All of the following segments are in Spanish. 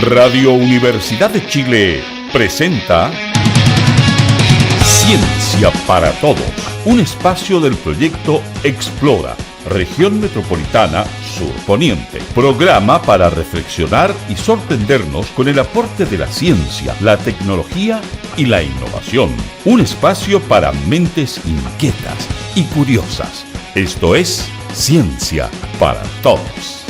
Radio Universidad de Chile presenta Ciencia para Todos, un espacio del proyecto Explora, Región Metropolitana Sur Poniente. Programa para reflexionar y sorprendernos con el aporte de la ciencia, la tecnología y la innovación. Un espacio para mentes inquietas y curiosas. Esto es Ciencia para Todos.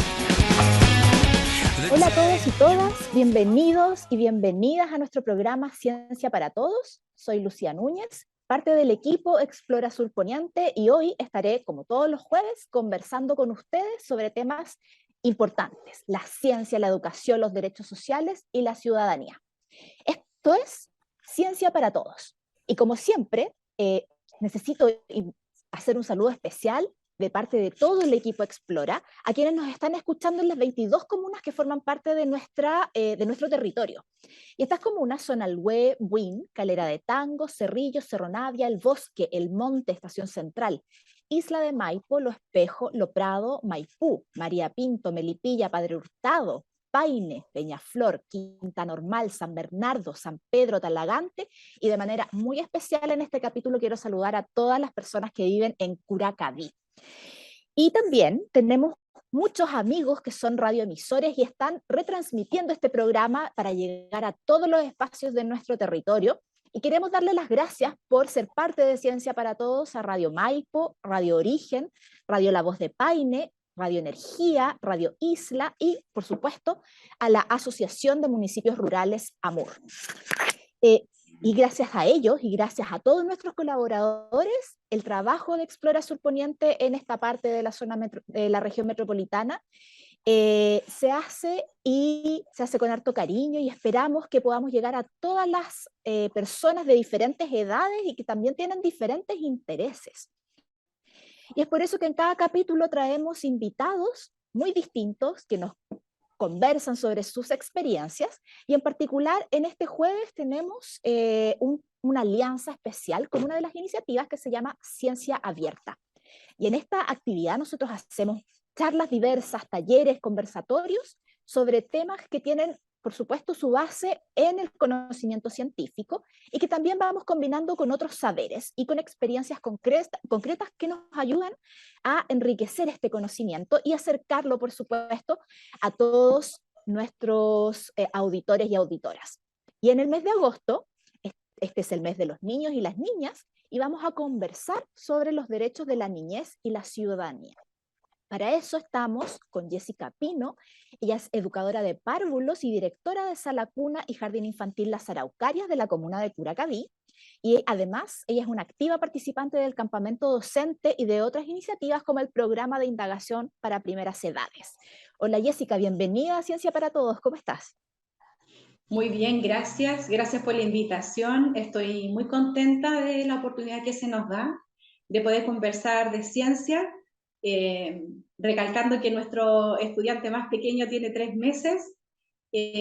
Hola a todos y todas, bienvenidos y bienvenidas a nuestro programa Ciencia para Todos. Soy Lucía Núñez, parte del equipo Explora Sur Poniente, y hoy estaré, como todos los jueves, conversando con ustedes sobre temas importantes: la ciencia, la educación, los derechos sociales y la ciudadanía. Esto es Ciencia para Todos. Y como siempre, necesito hacer un saludo especial de parte de todo el equipo Explora, a quienes nos están escuchando en las 22 comunas que forman parte de nuestro territorio. Y estas comunas son Alhué, Buin, Calera de Tango, Cerrillo, Cerro Navia, El Bosque, El Monte, Estación Central, Isla de Maipo, Lo Espejo, Lo Prado, Maipú, María Pinto, Melipilla, Padre Hurtado, Paine, Peñaflor, Quinta Normal, San Bernardo, San Pedro, Talagante, y de manera muy especial en este capítulo quiero saludar a todas las personas que viven en Curacaví. Y también tenemos muchos amigos que son radioemisores y están retransmitiendo este programa para llegar a todos los espacios de nuestro territorio. Y queremos darle las gracias por ser parte de Ciencia para Todos a Radio Maipo, Radio Origen, Radio La Voz de Paine, Radio Energía, Radio Isla y, por supuesto, a la Asociación de Municipios Rurales AMUR. Y gracias a ellos y gracias a todos nuestros colaboradores, el trabajo de Explora Sur Poniente en esta parte de la zona de la región metropolitana se hace con harto cariño, y esperamos que podamos llegar a todas las personas de diferentes edades y que también tienen diferentes intereses. Y es por eso que en cada capítulo traemos invitados muy distintos que nos conversan sobre sus experiencias, y en particular en este jueves tenemos una alianza especial con una de las iniciativas que se llama Ciencia Abierta. Y en esta actividad nosotros hacemos charlas diversas, talleres, conversatorios sobre temas que tienen, por supuesto, su base en el conocimiento científico, y que también vamos combinando con otros saberes y con experiencias concretas que nos ayudan a enriquecer este conocimiento y acercarlo, por supuesto, a todos nuestros auditores y auditoras. Y en el mes de agosto, este es el mes de los niños y las niñas, y vamos a conversar sobre los derechos de la niñez y la ciudadanía. Para eso estamos con Jessica Pino. Ella es educadora de párvulos y directora de Sala Cuna y Jardín Infantil Las Araucarias de la comuna de Curacaví. Y además, ella es una activa participante del campamento docente y de otras iniciativas como el programa de indagación para primeras edades. Hola Jessica, bienvenida a Ciencia para Todos. ¿Cómo estás? Muy bien, gracias. Gracias por la invitación. Estoy muy contenta de la oportunidad que se nos da de poder conversar de ciencia, recalcando que nuestro estudiante más pequeño tiene 3 meses.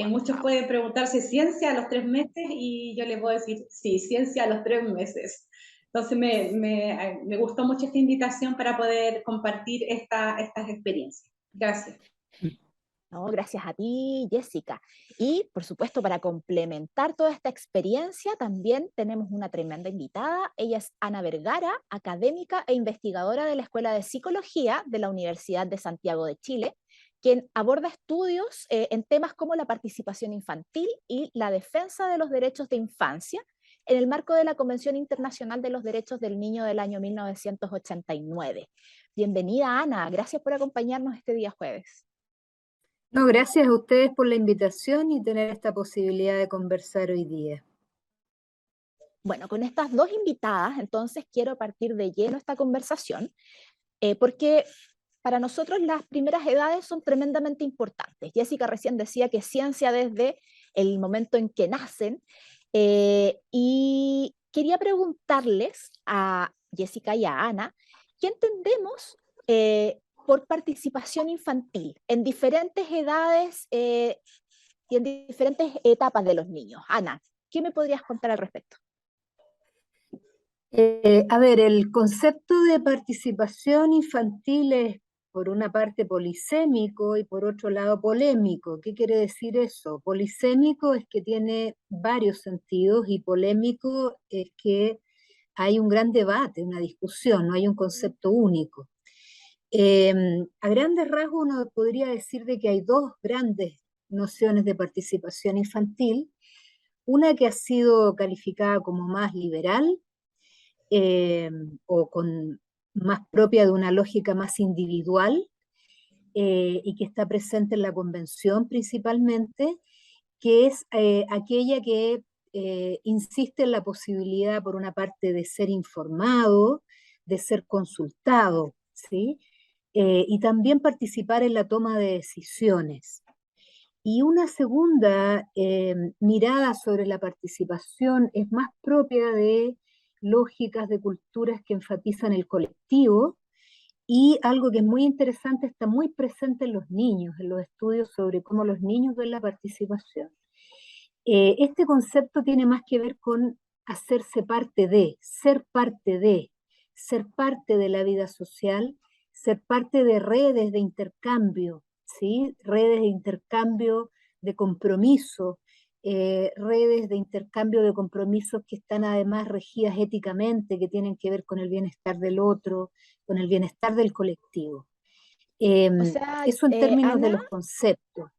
Muchos pueden preguntarse ciencia a los 3 meses y yo les voy a decir sí, ciencia a los 3 meses. Entonces me gustó mucho esta invitación para poder compartir estas experiencias. Gracias. No, gracias a ti, Jessica. Y, por supuesto, para complementar toda esta experiencia, también tenemos una tremenda invitada. Ella es Ana Vergara, académica e investigadora de la Escuela de Psicología de la Universidad de Santiago de Chile, quien aborda estudios en temas como la participación infantil y la defensa de los derechos de infancia en el marco de la Convención Internacional de los Derechos del Niño del año 1989. Bienvenida, Ana. Gracias por acompañarnos este día jueves. No, gracias a ustedes por la invitación y tener esta posibilidad de conversar hoy día. Bueno, con estas dos invitadas, entonces quiero partir de lleno esta conversación, porque para nosotros las primeras edades son tremendamente importantes. Jessica recién decía que ciencia desde el momento en que nacen, y quería preguntarles a Jessica y a Ana, ¿qué entendemos por participación infantil en diferentes edades y en diferentes etapas de los niños? Ana, ¿qué me podrías contar al respecto? A ver, el concepto de participación infantil es por una parte polisémico y por otro lado polémico. ¿Qué quiere decir eso? Polisémico es que tiene varios sentidos y polémico es que hay un gran debate, una discusión, no hay un concepto único. A grandes rasgos uno podría decir de que hay dos grandes nociones de participación infantil, una que ha sido calificada como más liberal o más propia de una lógica más individual y que está presente en la convención principalmente, que es aquella que insiste en la posibilidad, por una parte, de ser informado, de ser consultado, ¿sí? Y también participar en la toma de decisiones. Y una segunda mirada sobre la participación es más propia de lógicas de culturas que enfatizan el colectivo, y algo que es muy interesante, está muy presente en los niños, en los estudios sobre cómo los niños ven la participación. Este concepto tiene más que ver con hacerse parte de, ser parte de la vida social, ser parte de redes de intercambio, ¿sí? Redes de intercambio de compromiso, redes de intercambio de compromisos que están además regidas éticamente, que tienen que ver con el bienestar del otro, con el bienestar del colectivo. O sea, Eso en términos de Ana, los conceptos.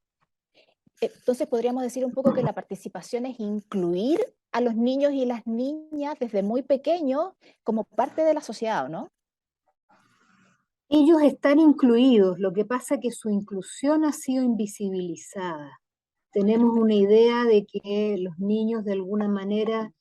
entonces podríamos decir un poco que la participación es incluir a los niños y las niñas desde muy pequeños como parte de la sociedad, ¿no? Ellos están incluidos, lo que pasa es que su inclusión ha sido invisibilizada. Tenemos una idea de que los niños de alguna manera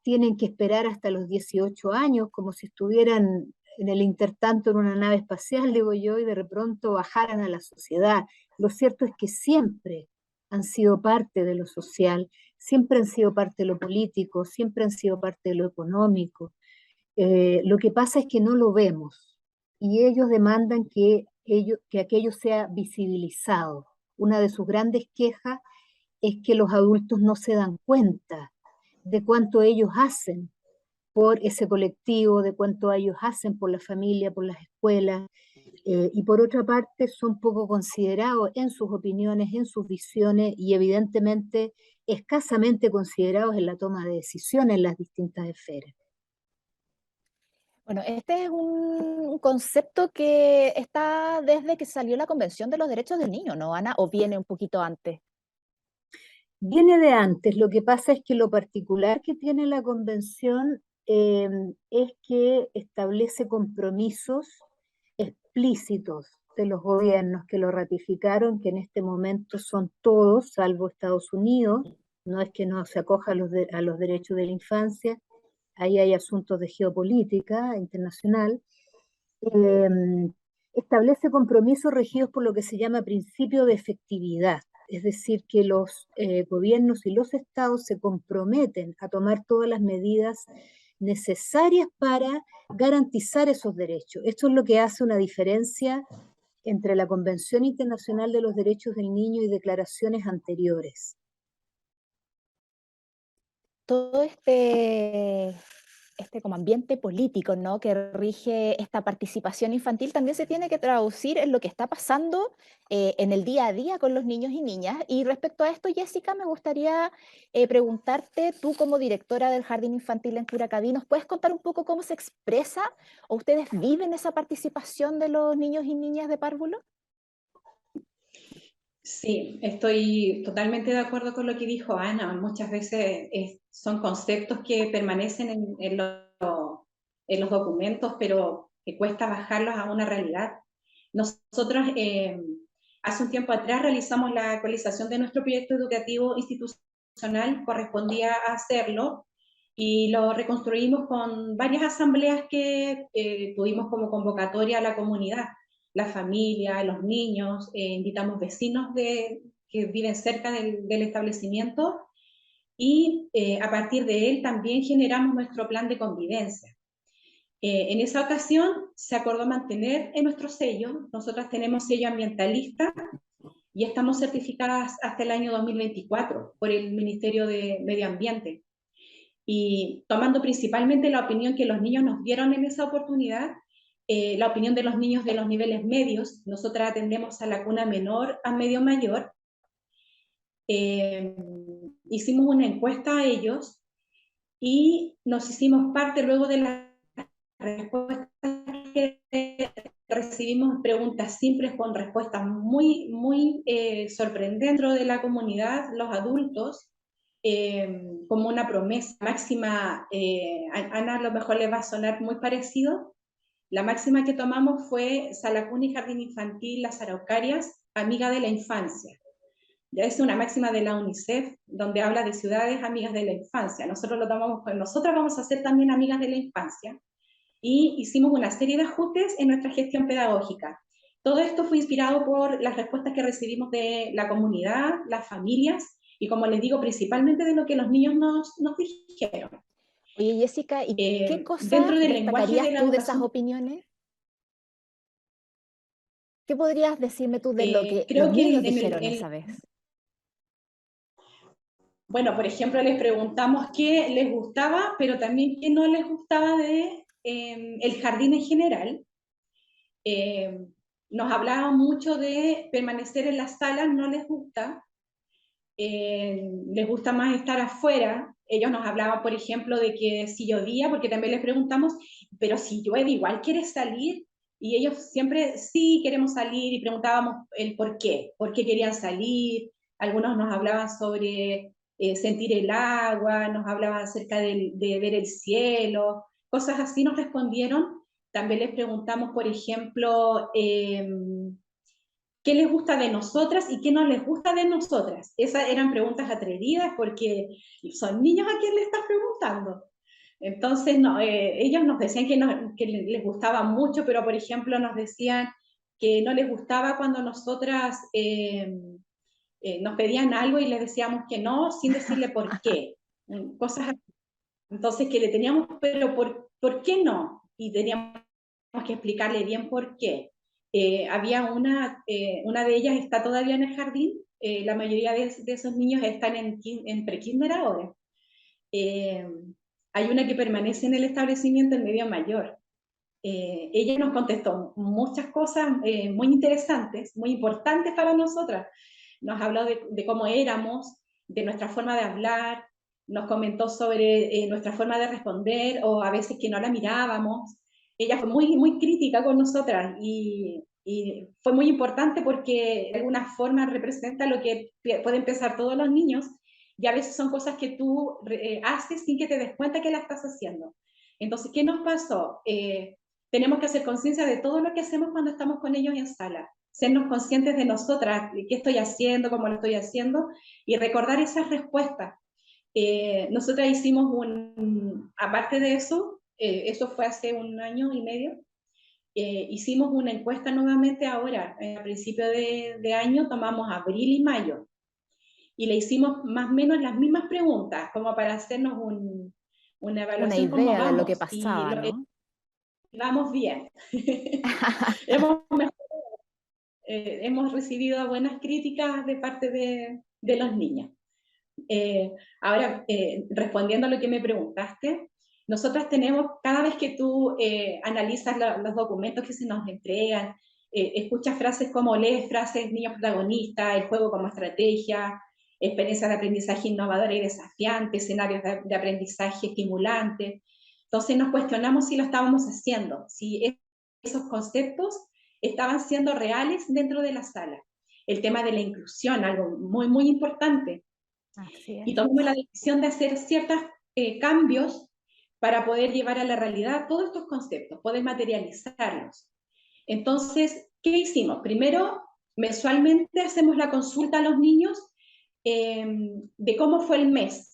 tienen que esperar hasta los 18 años, como si estuvieran en el intertanto en una nave espacial, digo yo, y de pronto bajaran a la sociedad. Lo cierto es que siempre han sido parte de lo social, siempre han sido parte de lo político, siempre han sido parte de lo económico. Lo que pasa es que no lo vemos y ellos demandan que aquello sea visibilizado. Una de sus grandes quejas es que los adultos no se dan cuenta de cuánto ellos hacen por ese colectivo, de cuánto ellos hacen por la familia, por las escuelas, y por otra parte son poco considerados en sus opiniones, en sus visiones y evidentemente escasamente considerados en la toma de decisiones en las distintas esferas. Bueno, este es un concepto que está desde que salió la Convención de los Derechos del Niño, ¿no, Ana? ¿O viene un poquito antes? Viene de antes, lo que pasa es que lo particular que tiene la convención es que establece compromisos explícitos de los gobiernos que lo ratificaron, que en este momento son todos, salvo Estados Unidos, no es que no se acoja a los derechos de la infancia, ahí hay asuntos de geopolítica internacional, establece compromisos regidos por lo que se llama principio de efectividad, es decir, que los gobiernos y los estados se comprometen a tomar todas las medidas necesarias para garantizar esos derechos. Esto es lo que hace una diferencia entre la Convención Internacional de los Derechos del Niño y declaraciones anteriores. Todo este como ambiente político, ¿no?, que rige esta participación infantil también se tiene que traducir en lo que está pasando en el día a día con los niños y niñas. Y respecto a esto, Jessica, me gustaría preguntarte, tú como directora del Jardín Infantil en Curacaví, ¿nos puedes contar un poco cómo se expresa o ustedes viven esa participación de los niños y niñas de párvulo? Sí, estoy totalmente de acuerdo con lo que dijo Ana. Muchas veces son conceptos que permanecen en los documentos, pero que cuesta bajarlos a una realidad. Nosotros hace un tiempo atrás realizamos la actualización de nuestro proyecto educativo institucional, correspondía a hacerlo, y lo reconstruimos con varias asambleas que tuvimos como convocatoria a la comunidad, la familia, los niños, invitamos vecinos que viven cerca del establecimiento, y a partir de él también generamos nuestro plan de convivencia. En esa ocasión se acordó mantener en nuestro sello. Nosotras tenemos sello ambientalista y estamos certificadas hasta el año 2024 por el Ministerio de Medio Ambiente. Y tomando principalmente la opinión que los niños nos dieron en esa oportunidad, la opinión de los niños de los niveles medios. Nosotras atendemos a la cuna menor a medio mayor. Hicimos una encuesta a ellos y nos hicimos parte luego de las respuestas que recibimos, preguntas simples con respuestas muy, muy sorprendentes dentro de la comunidad, los adultos, como una promesa máxima. Ana, a lo mejor le va a sonar muy parecido. La máxima que tomamos fue Sala Cuna y Jardín Infantil Las Araucarias, amiga de la infancia. Ya es una máxima de la UNICEF, donde habla de ciudades amigas de la infancia. Nosotros lo tomamos, nosotras vamos a ser también amigas de la infancia, y hicimos una serie de ajustes en nuestra gestión pedagógica. Todo esto fue inspirado por las respuestas que recibimos de la comunidad, las familias, y como les digo, principalmente de lo que los niños nos dijeron. Oye, Jessica, ¿y qué cosas dentro del lenguaje destacarías de la tú de esas educación, opiniones? ¿Qué podrías decirme tú de lo que creo los que niños dijeron esa vez? bueno, por ejemplo, les preguntamos qué les gustaba, pero también qué no les gustaba de el jardín en general. Nos hablaban mucho de permanecer en las salas, no les gusta. Les gusta más estar afuera. Ellos nos hablaban, por ejemplo, de que si llovía, porque también les preguntamos, pero si llueve, igual quieres salir. Y ellos siempre, sí, queremos salir, y preguntábamos el por qué querían salir. Algunos nos hablaban sobre sentir el agua, nos hablaban acerca de ver el cielo, cosas así nos respondieron. También les preguntamos, por ejemplo, qué les gusta de nosotras y qué no les gusta de nosotras. Esas eran preguntas atrevidas porque son niños a quien le estás preguntando. Entonces, no, ellos nos decían que les gustaba mucho, pero por ejemplo nos decían que no les gustaba cuando nosotras nos pedían algo y les decíamos que no, sin decirle por qué. Cosas así. Entonces, que le teníamos, pero ¿por qué no? Y teníamos que explicarle bien por qué. Había una de ellas está todavía en el jardín, la mayoría de esos niños están en pre-kinder ahora. Hay una que permanece en el establecimiento en medio mayor. Ella nos contestó muchas cosas muy interesantes, muy importantes para nosotras. Nos habló de cómo éramos, de nuestra forma de hablar, nos comentó sobre nuestra forma de responder, o a veces que no la mirábamos. Ella fue muy, muy crítica con nosotras, y fue muy importante porque de alguna forma representa lo que pueden pensar todos los niños, y a veces son cosas que tú haces sin que te des cuenta que la estás haciendo. Entonces, ¿qué nos pasó? Tenemos que hacer conciencia de todo lo que hacemos cuando estamos con ellos en sala, sernos conscientes de nosotras, de qué estoy haciendo, cómo lo estoy haciendo, y recordar esas respuestas. Nosotras hicimos aparte de eso, eso fue hace 1 año y medio, hicimos una encuesta nuevamente ahora, a principio de año, tomamos abril y mayo, y le hicimos más o menos las mismas preguntas, como para hacernos una Una evaluación cómo idea de lo que vamos, y pasaba, ¿no? vamos bien. Hemos recibido buenas críticas de parte de los niños. Ahora, respondiendo a lo que me preguntaste, nosotras tenemos, cada vez que tú analizas los documentos que se nos entregan, escuchas frases como lees frases niños protagonistas, el juego como estrategia, experiencias de aprendizaje innovadoras y desafiantes, escenarios de aprendizaje estimulantes. Entonces nos cuestionamos si lo estábamos haciendo, si esos conceptos estaban siendo reales dentro de la sala. El tema de la inclusión, algo muy, muy importante. Así Y es. tomamos la decisión de hacer ciertos cambios para poder llevar a la realidad todos estos conceptos, poder materializarlos. Entonces, ¿qué hicimos? Primero, mensualmente hacemos la consulta a los niños de cómo fue el mes.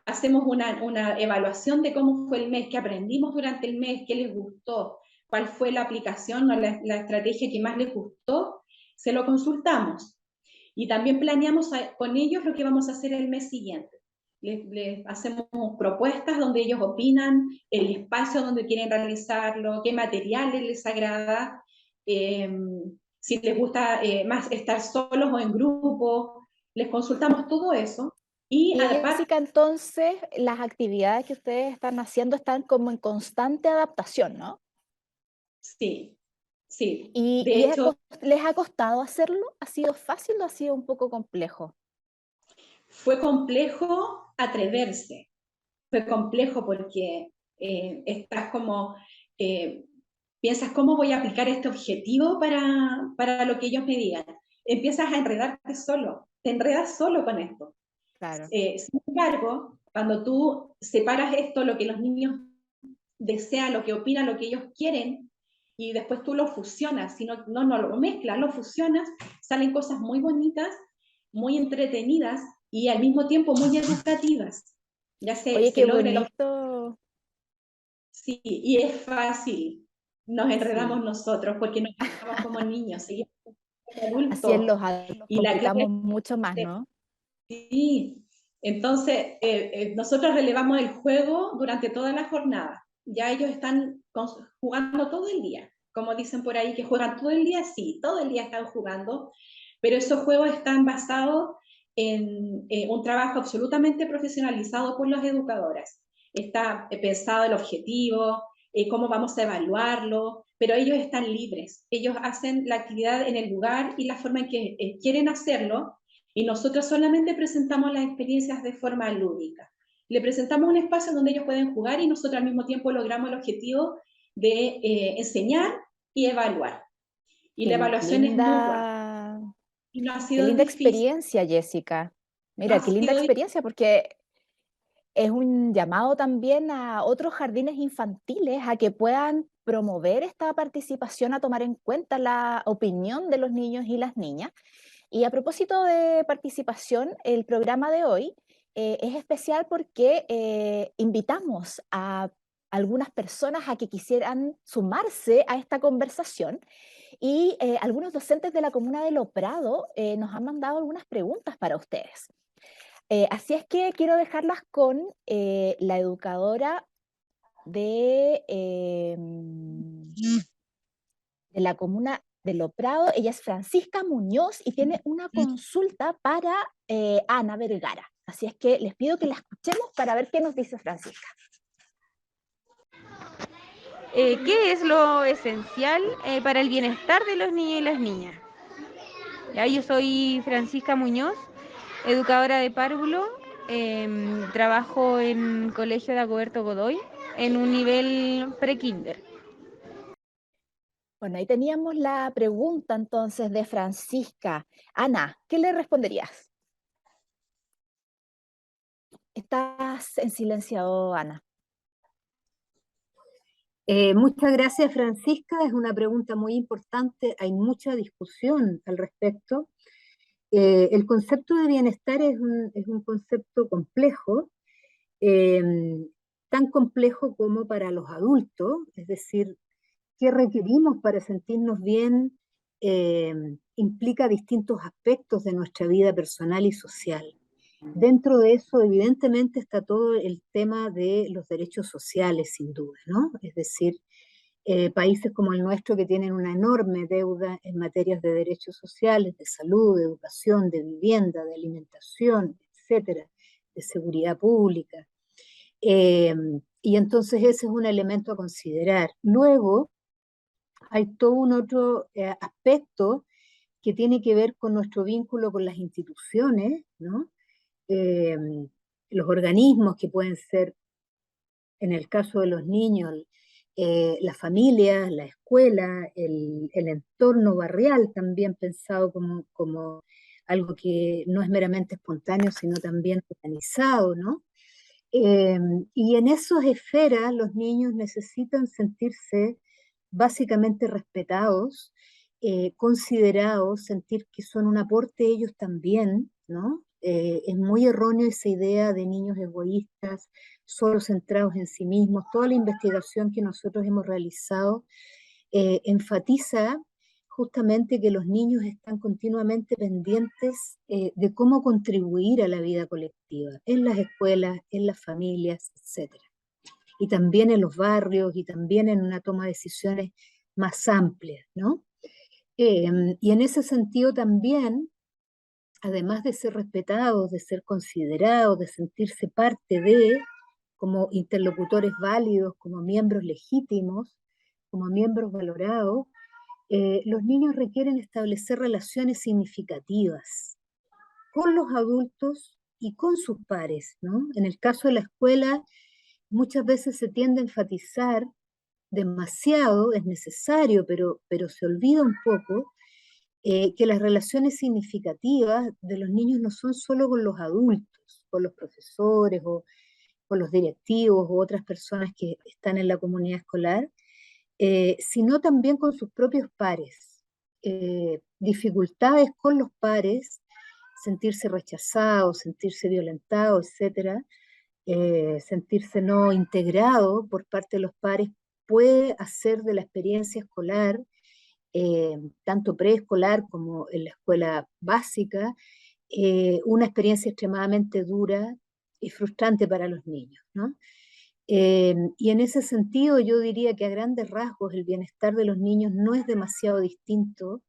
Hacemos una evaluación de cómo fue el mes, qué aprendimos durante el mes, qué les gustó, cuál fue la aplicación o la estrategia que más les gustó, se lo consultamos. Y también planeamos con ellos lo que vamos a hacer el mes siguiente. Les hacemos propuestas donde ellos opinan, el espacio donde quieren realizarlo, qué materiales les agrada, si les gusta más estar solos o en grupo, les consultamos todo eso. Y aparte, Jessica, entonces, las actividades que ustedes están haciendo están como en constante adaptación, ¿no? Sí, sí. ¿Y, De hecho, les ha costado hacerlo? ¿Ha sido fácil o ha sido un poco complejo? fue complejo atreverse. Fue complejo porque estás como, eh, piensas, ¿cómo voy a aplicar este objetivo para lo que ellos me digan? Empiezas a enredarte solo, te enredas solo con esto. Claro. Sin embargo, cuando tú separas esto, lo que los niños desean, lo que opinan, lo que ellos quieren, y después tú lo fusionas, si no lo mezclas, lo fusionas, salen cosas muy bonitas, muy entretenidas y al mismo tiempo muy educativas. Ya Oye, se qué logra el objetivo. bonito. Sí, y es fácil. Nos enredamos Sí, nosotros porque nos enredamos como niños, seguimos como así es, adultos. los adultos nos Y la clave complicamos mucho más, es, ¿no? sí, entonces nosotros relevamos el juego durante toda la jornada. Ya ellos están jugando todo el día. Como dicen por ahí que juegan todo el día, sí, todo el día están jugando, pero esos juegos están basados en un trabajo absolutamente profesionalizado por las educadoras. Está pensado el objetivo, cómo vamos a evaluarlo, pero ellos están libres. Ellos hacen la actividad en el lugar y la forma en que quieren hacerlo, y nosotros solamente presentamos las experiencias de forma lúdica. Le presentamos un espacio donde ellos pueden jugar y nosotros al mismo tiempo logramos el objetivo de enseñar y evaluar. Y Qué la evaluación es mutua linda, y no ha qué sido linda difícil, experiencia, Jessica. no Mira, ha qué linda sido difícil. experiencia, porque es un llamado también a otros jardines infantiles a que puedan promover esta participación, a tomar en cuenta la opinión de los niños y las niñas. Y a propósito de participación, el programa de hoy es especial porque invitamos a algunas personas a que quisieran sumarse a esta conversación, y algunos docentes de la comuna de Loprado nos han mandado algunas preguntas para ustedes. Así es que quiero dejarlas con la educadora de la comuna de Loprado. Ella es Francisca Muñoz y tiene una consulta para Ana Vergara. Así es que les pido que la escuchemos para ver qué nos dice Francisca. ¿Qué es lo esencial para el bienestar de los niños y las niñas? Ya, yo soy Francisca Muñoz, educadora de párvulo, trabajo en Colegio de Dagoberto Godoy en un nivel pre-kinder. Bueno, ahí teníamos la pregunta entonces de Francisca. Ana, ¿qué le responderías? Estás en silenciado, Ana. Muchas gracias, Francisca. Es una pregunta muy importante. Hay mucha discusión al respecto. El concepto de bienestar es un concepto complejo, eh, tan complejo como para los adultos, es decir, qué requerimos para sentirnos bien implica distintos aspectos de nuestra vida personal y social. Dentro de eso, evidentemente, está todo el tema de los derechos sociales, sin duda, ¿no? Es decir, países como el nuestro que tienen una enorme deuda en materias de derechos sociales, de salud, de educación, de vivienda, de alimentación, etcétera, de seguridad pública. Eh, y entonces ese es un elemento a considerar. Luego, hay todo un otro aspecto que tiene que ver con nuestro vínculo con las instituciones, ¿no? Eh, los organismos que pueden ser, en el caso de los niños, las familias, la escuela, el entorno barrial, también pensado como algo que no es meramente espontáneo, sino también organizado, ¿no? Eh, y en esas esferas los niños necesitan sentirse básicamente respetados, considerados, sentir que son un aporte ellos también, ¿no? Es muy erróneo esa idea de niños egoístas, solo centrados en sí mismos. Toda la investigación que nosotros hemos realizado enfatiza justamente que los niños están continuamente pendientes de cómo contribuir a la vida colectiva, en las escuelas, en las familias, etcétera, y también en los barrios y también en una toma de decisiones más amplia, ¿no? Y en ese sentido también, además de ser respetados, de ser considerados, de sentirse parte de, como interlocutores válidos, como miembros legítimos, como miembros valorados, los niños requieren establecer relaciones significativas con los adultos y con sus pares, ¿no? En el caso de la escuela, muchas veces se tiende a enfatizar demasiado, es necesario, pero se olvida un poco que las relaciones significativas de los niños no son solo con los adultos, con los profesores o con los directivos u otras personas que están en la comunidad escolar, sino también con sus propios pares. Dificultades con los pares, sentirse rechazado, sentirse violentado, etcétera, sentirse no integrado por parte de los pares puede hacer de la experiencia escolar, tanto preescolar como en la escuela básica, una experiencia extremadamente dura y frustrante para los niños, ¿no? Y en ese sentido yo diría que a grandes rasgos el bienestar de los niños no es demasiado distinto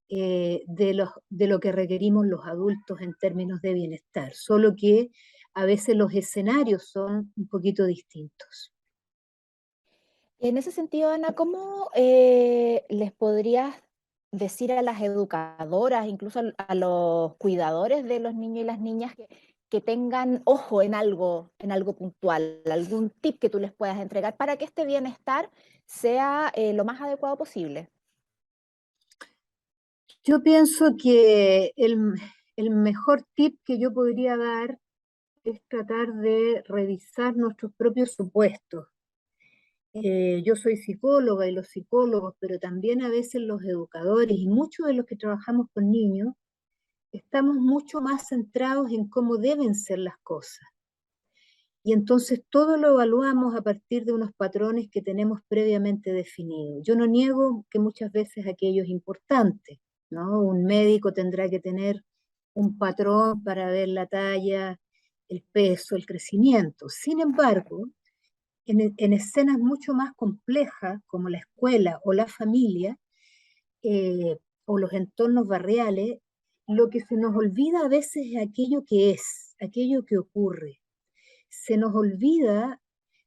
de lo que requerimos los adultos en términos de bienestar, solo que a veces los escenarios son un poquito distintos. En ese sentido, Ana, ¿cómo les podrías decir a las educadoras, incluso a los cuidadores de los niños y las niñas, que tengan ojo en algo puntual, algún tip que tú les puedas entregar para que este bienestar sea lo más adecuado posible? Yo pienso que el mejor tip que yo podría dar es tratar de revisar nuestros propios supuestos. Yo soy psicóloga y los psicólogos, pero también a veces los educadores y muchos de los que trabajamos con niños, estamos mucho más centrados en cómo deben ser las cosas. Y entonces todo lo evaluamos a partir de unos patrones que tenemos previamente definidos. Yo no niego que muchas veces aquello es importante, ¿no? Un médico tendrá que tener un patrón para ver la talla, el peso, el crecimiento. Sin embargo, en escenas mucho más complejas, como la escuela o la familia, o los entornos barriales, lo que se nos olvida a veces es aquello que es, aquello que ocurre. Se nos olvida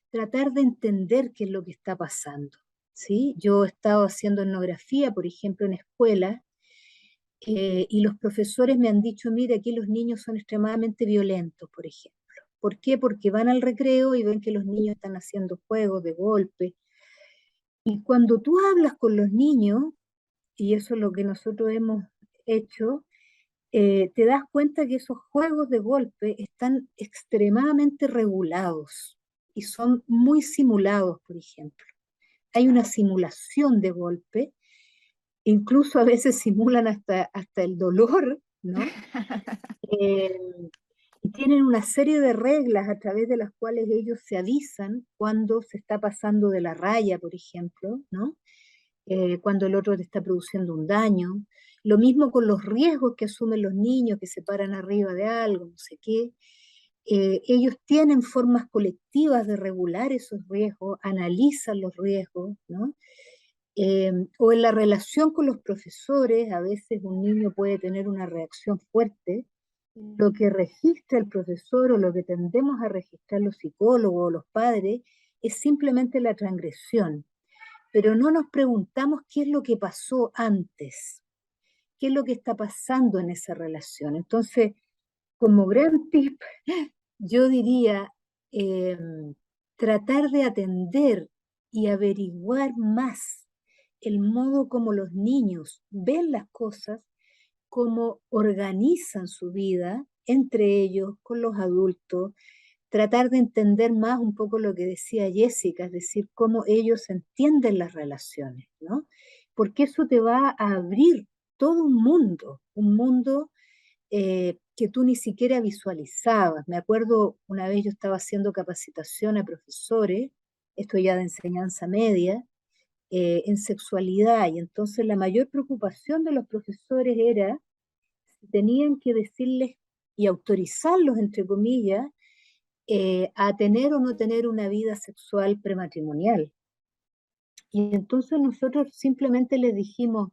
tratar de entender qué es lo que está pasando, ¿sí? Yo he estado haciendo etnografía, por ejemplo, en escuelas, y los profesores me han dicho, mire, aquí los niños son extremadamente violentos, por ejemplo. ¿Por qué? Porque van al recreo y ven que los niños están haciendo juegos de golpe. Y cuando tú hablas con los niños, y eso es lo que nosotros hemos hecho, te das cuenta que esos juegos de golpe están extremadamente regulados y son muy simulados, por ejemplo. Hay una simulación de golpe, incluso a veces simulan hasta el dolor, ¿no? Eh, y tienen una serie de reglas a través de las cuales ellos se avisan cuando se está pasando de la raya, por ejemplo, ¿no? Cuando el otro te está produciendo un daño. Lo mismo con los riesgos que asumen los niños que se paran arriba de algo, no sé qué. Ellos tienen formas colectivas de regular esos riesgos, analizan los riesgos, ¿no? O en la relación con los profesores, a veces un niño puede tener una reacción fuerte. Lo que registra el profesor o lo que tendemos a registrar los psicólogos o los padres es simplemente la transgresión, pero no nos preguntamos qué es lo que pasó antes, qué es lo que está pasando en esa relación. Entonces, como gran tip, yo diría tratar de atender y averiguar más el modo como los niños ven las cosas, cómo organizan su vida entre ellos, con los adultos, tratar de entender más un poco lo que decía Jessica, es decir, cómo ellos entienden las relaciones, ¿no? Porque eso te va a abrir todo un mundo que tú ni siquiera visualizabas. Me acuerdo una vez yo estaba haciendo capacitación a profesores, esto ya de enseñanza media, en sexualidad, y entonces la mayor preocupación de los profesores era si tenían que decirles y autorizarlos, entre comillas, a tener o no tener una vida sexual prematrimonial. Y entonces nosotros simplemente les dijimos,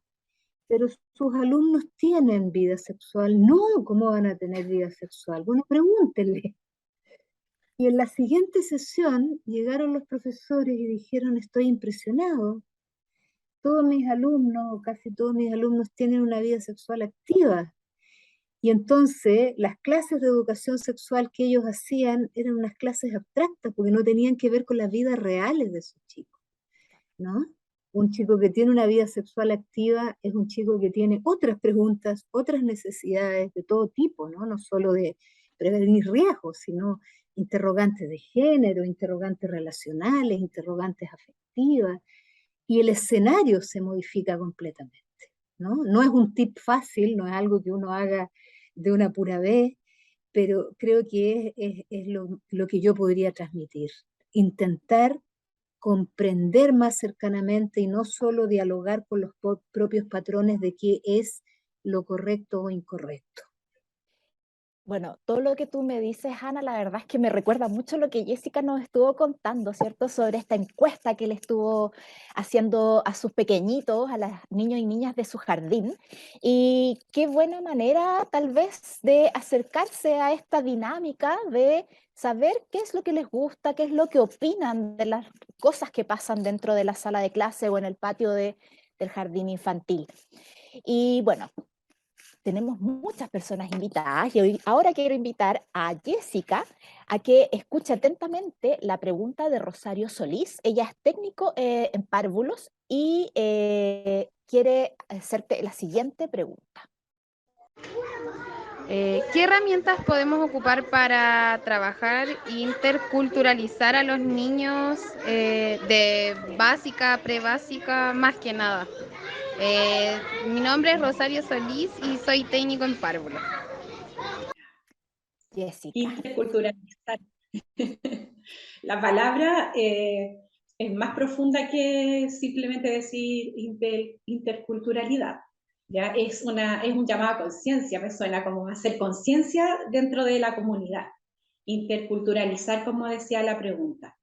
pero sus alumnos tienen vida sexual. No, ¿cómo van a tener vida sexual? Bueno, pregúntenle. Y en la siguiente sesión llegaron los profesores y dijeron, estoy impresionado, todos mis alumnos, o casi todos mis alumnos, tienen una vida sexual activa. Y entonces las clases de educación sexual que ellos hacían eran unas clases abstractas, porque no tenían que ver con las vidas reales de sus chicos, ¿no? Un chico que tiene una vida sexual activa es un chico que tiene otras preguntas, otras necesidades de todo tipo, ¿no? No solo de prevenir riesgos, sino interrogantes de género, interrogantes relacionales, interrogantes afectivas, y el escenario se modifica completamente, ¿no? No es un tip fácil, no es algo que uno haga de una pura vez, pero creo que es lo que yo podría transmitir. Intentar comprender más cercanamente y no solo dialogar con los propios patrones de qué es lo correcto o incorrecto. Bueno, todo lo que tú me dices, Ana, la verdad es que me recuerda mucho lo que Jessica nos estuvo contando, ¿cierto? Sobre esta encuesta que le estuvo haciendo a sus pequeñitos, a los niños y niñas de su jardín. Y qué buena manera, tal vez, de acercarse a esta dinámica de saber qué es lo que les gusta, qué es lo que opinan de las cosas que pasan dentro de la sala de clase o en el patio del jardín infantil. Y bueno, tenemos muchas personas invitadas y ahora quiero invitar a Jessica a que escuche atentamente la pregunta de Rosario Solís. Ella es técnico en párvulos y quiere hacerte la siguiente pregunta. ¿Qué herramientas podemos ocupar para trabajar e interculturalizar a los niños de básica, prebásica, más que nada? Mi nombre es Rosario Solís y soy técnico en párvulos. Jessica. Interculturalizar. La palabra es más profunda que simplemente decir interculturalidad. ¿Ya? Es un llamado a conciencia, me suena como hacer conciencia dentro de la comunidad. Interculturalizar, como decía la pregunta.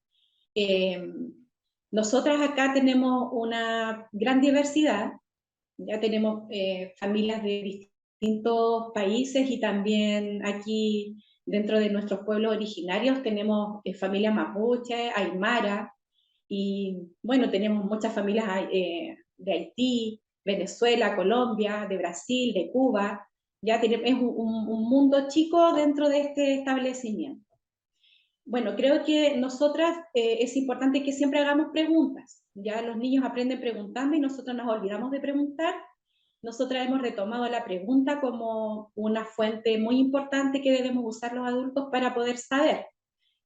Nosotras acá tenemos una gran diversidad, ya tenemos familias de distintos países y también aquí dentro de nuestros pueblos originarios tenemos familias mapuche, aymara, y bueno, tenemos muchas familias de Haití, Venezuela, Colombia, de Brasil, de Cuba. Ya tenemos, es un mundo chico dentro de este establecimiento. Bueno, creo que nosotras es importante que siempre hagamos preguntas. Ya los niños aprenden preguntando y nosotros nos olvidamos de preguntar. Nosotras hemos retomado la pregunta como una fuente muy importante que debemos usar los adultos para poder saber.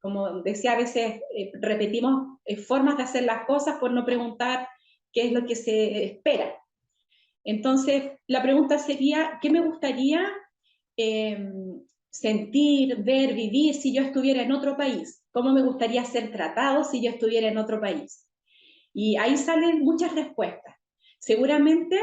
Como decía, a veces repetimos formas de hacer las cosas por no preguntar qué es lo que se espera. Entonces, la pregunta sería, ¿qué me gustaría sentir, ver, vivir si yo estuviera en otro país? ¿Cómo me gustaría ser tratado si yo estuviera en otro país? Y ahí salen muchas respuestas. Seguramente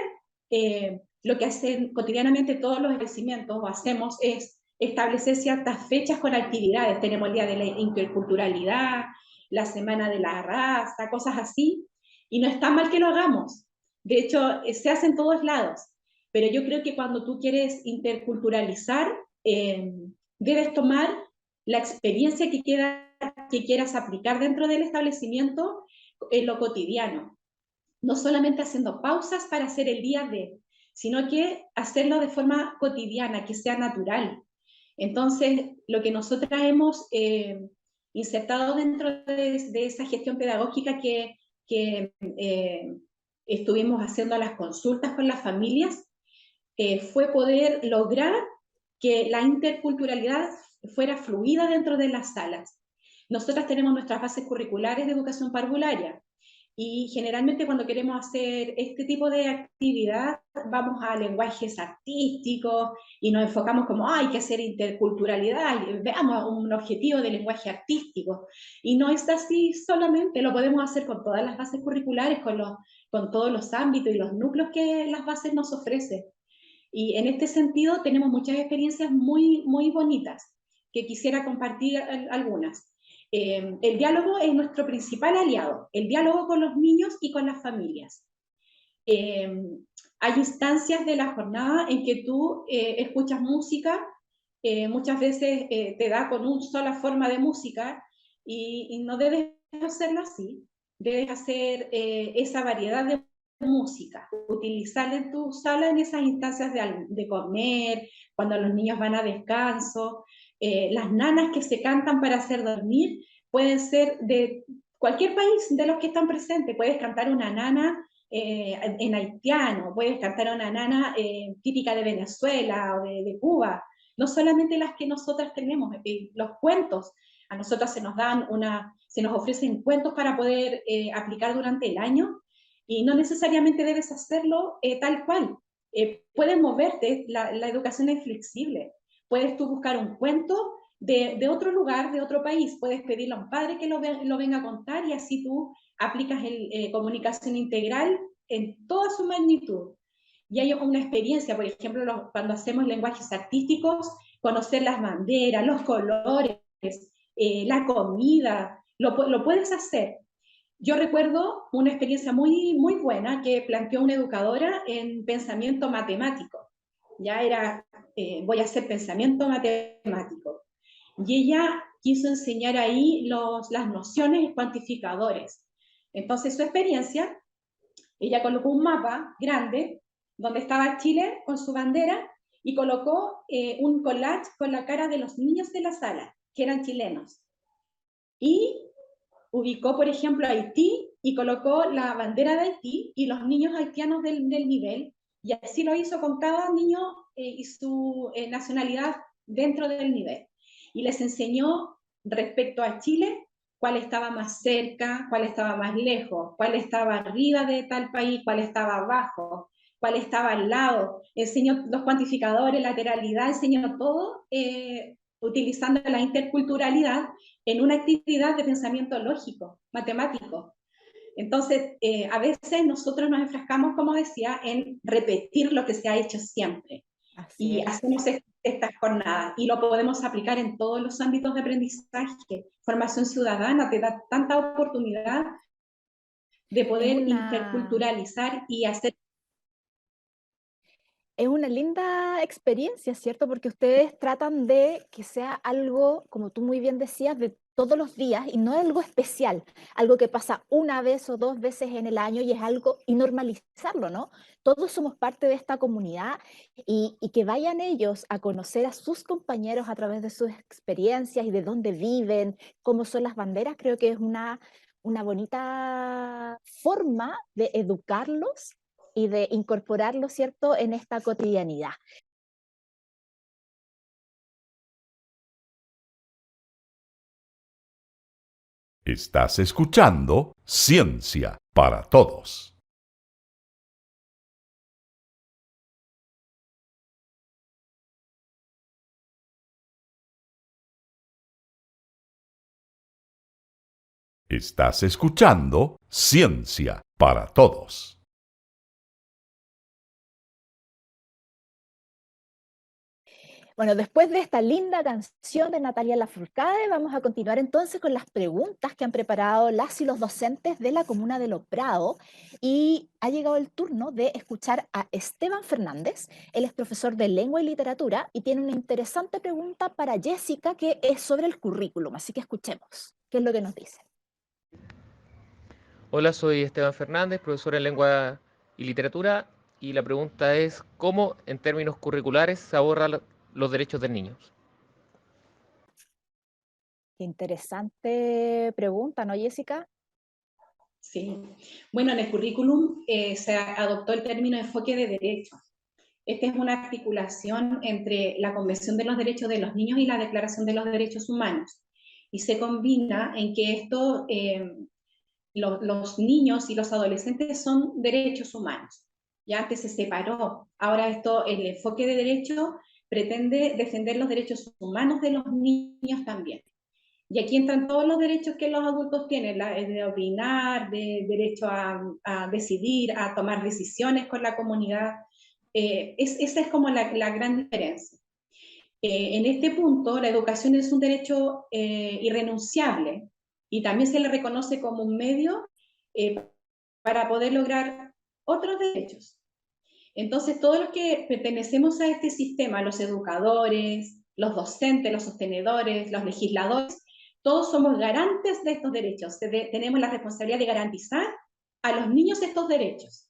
lo que hacen cotidianamente todos los establecimientos o hacemos es establecer ciertas fechas con actividades. Tenemos el Día de la Interculturalidad, la Semana de la Raza, cosas así, y no está mal que lo hagamos. De hecho, se hace en todos lados, pero yo creo que cuando tú quieres interculturalizar, debes tomar la experiencia que quieras aplicar dentro del establecimiento en lo cotidiano. No solamente haciendo pausas para hacer el día de, sino que hacerlo de forma cotidiana, que sea natural. Entonces, lo que nosotras hemos insertado dentro de esa gestión pedagógica que estuvimos haciendo las consultas con las familias, fue poder lograr que la interculturalidad fuera fluida dentro de las salas. Nosotras tenemos nuestras bases curriculares de educación parvularia y generalmente cuando queremos hacer este tipo de actividad vamos a lenguajes artísticos y nos enfocamos como hay que hacer interculturalidad y veamos un objetivo de lenguaje artístico. Y no es así solamente, lo podemos hacer con todas las bases curriculares, con todos los ámbitos y los núcleos que las bases nos ofrecen. Y en este sentido tenemos muchas experiencias muy, muy bonitas que quisiera compartir algunas. El diálogo es nuestro principal aliado, el diálogo con los niños y con las familias. Hay instancias de la jornada en que tú escuchas música, muchas veces te da con una sola forma de música y no debes hacerlo así, debes hacer esa variedad de música, utilizar en tu sala en esas instancias de comer, cuando los niños van a descanso. Las nanas que se cantan para hacer dormir pueden ser de cualquier país de los que están presentes. Puedes cantar una nana en haitiano, puedes cantar una nana típica de Venezuela o de Cuba, no solamente las que nosotras tenemos, los cuentos. A nosotras se nos ofrecen cuentos para poder aplicar durante el año, y no necesariamente debes hacerlo tal cual. Puedes moverte, la educación es flexible. Puedes tú buscar un cuento de otro lugar, de otro país, puedes pedirle a un padre que lo venga a contar, y así tú aplicas comunicación integral en toda su magnitud. Y hay una experiencia, por ejemplo, cuando hacemos lenguajes artísticos, conocer las banderas, los colores, la comida, lo puedes hacer. Yo recuerdo una experiencia muy, muy buena que planteó una educadora en pensamiento matemático. Ya era, voy a hacer pensamiento matemático. Y ella quiso enseñar ahí las nociones y cuantificadores. Entonces, su experiencia, ella colocó un mapa grande donde estaba Chile con su bandera, y colocó un collage con la cara de los niños de la sala, que eran chilenos. Y ubicó, por ejemplo, Haití, y colocó la bandera de Haití y los niños haitianos del nivel, y así lo hizo con cada niño y su nacionalidad dentro del nivel. Y les enseñó respecto a Chile cuál estaba más cerca, cuál estaba más lejos, cuál estaba arriba de tal país, cuál estaba abajo, cuál estaba al lado. Enseñó los cuantificadores, lateralidad, enseñó todo utilizando la interculturalidad en una actividad de pensamiento lógico, matemático. Entonces, a veces nosotros nos enfrascamos, como decía, en repetir lo que se ha hecho siempre. Así Y es. hacemos estas jornadas, y lo podemos aplicar en todos los ámbitos de aprendizaje. Formación ciudadana te da tanta oportunidad de poder interculturalizar y hacer. Es una linda experiencia, ¿cierto? Porque ustedes tratan de que sea algo, como tú muy bien decías, de todos los días, y no algo especial, algo que pasa una vez o dos veces en el año, y es algo, y normalizarlo, ¿no? Todos somos parte de esta comunidad, y que vayan ellos a conocer a sus compañeros a través de sus experiencias y de dónde viven, cómo son las banderas. Creo que es una bonita forma de educarlos y de incorporarlo, ¿cierto?, en esta cotidianidad. Estás escuchando Ciencia para Todos. Estás escuchando Ciencia para Todos. Bueno, después de esta linda canción de Natalia Lafourcade, vamos a continuar entonces con las preguntas que han preparado las y los docentes de la comuna de Lo Prado, y ha llegado el turno de escuchar a Esteban Fernández. Él es profesor de Lengua y Literatura y tiene una interesante pregunta para Jessica, que es sobre el currículum, así que escuchemos qué es lo que nos dice. Hola, soy Esteban Fernández, profesor en Lengua y Literatura, y la pregunta es, ¿cómo en términos curriculares se abordan los derechos del niño? Qué interesante pregunta, ¿no, Jessica? Sí. Bueno, en el currículum se adoptó el término enfoque de derechos. Esta es una articulación entre la Convención de los Derechos de los Niños y la Declaración de los Derechos Humanos, y se combina en que esto, los niños y los adolescentes son derechos humanos. Ya antes se separó, ahora el enfoque de derecho pretende defender los derechos humanos de los niños también. Y aquí entran todos los derechos que los adultos tienen, el de opinar, de derecho a decidir, a tomar decisiones con la comunidad. Esa es como la gran diferencia. En este punto, la educación es un derecho irrenunciable, y también se le reconoce como un medio para poder lograr otros derechos. Entonces, todos los que pertenecemos a este sistema, los educadores, los docentes, los sostenedores, los legisladores, todos somos garantes de estos derechos. Tenemos la responsabilidad de garantizar a los niños estos derechos.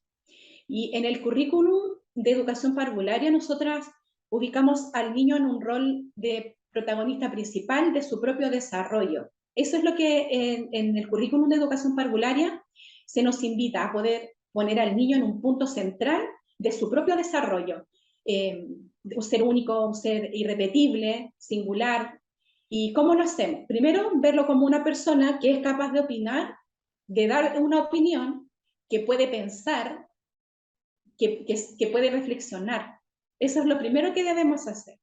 Y en el currículum de educación parvularia nosotras ubicamos al niño en un rol de protagonista principal de su propio desarrollo. Eso es lo que en el currículum de educación parvularia se nos invita a poder poner al niño en un punto central de su propio desarrollo. Un ser único, un ser irrepetible, singular. ¿Y cómo lo hacemos? Primero, verlo como una persona que es capaz de opinar, de dar una opinión, que puede pensar, que puede reflexionar. Eso es lo primero que debemos hacer.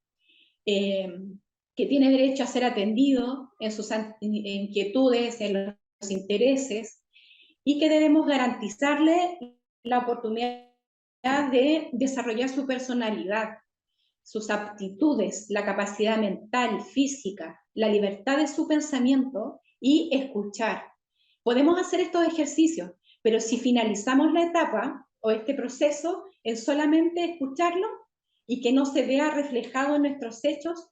Que tiene derecho a ser atendido en sus inquietudes, en los intereses, y que debemos garantizarle la oportunidad de desarrollar su personalidad, sus aptitudes, la capacidad mental, física, la libertad de su pensamiento y escuchar. Podemos hacer estos ejercicios, pero si finalizamos la etapa o este proceso en solamente escucharlo y que no se vea reflejado en nuestros hechos,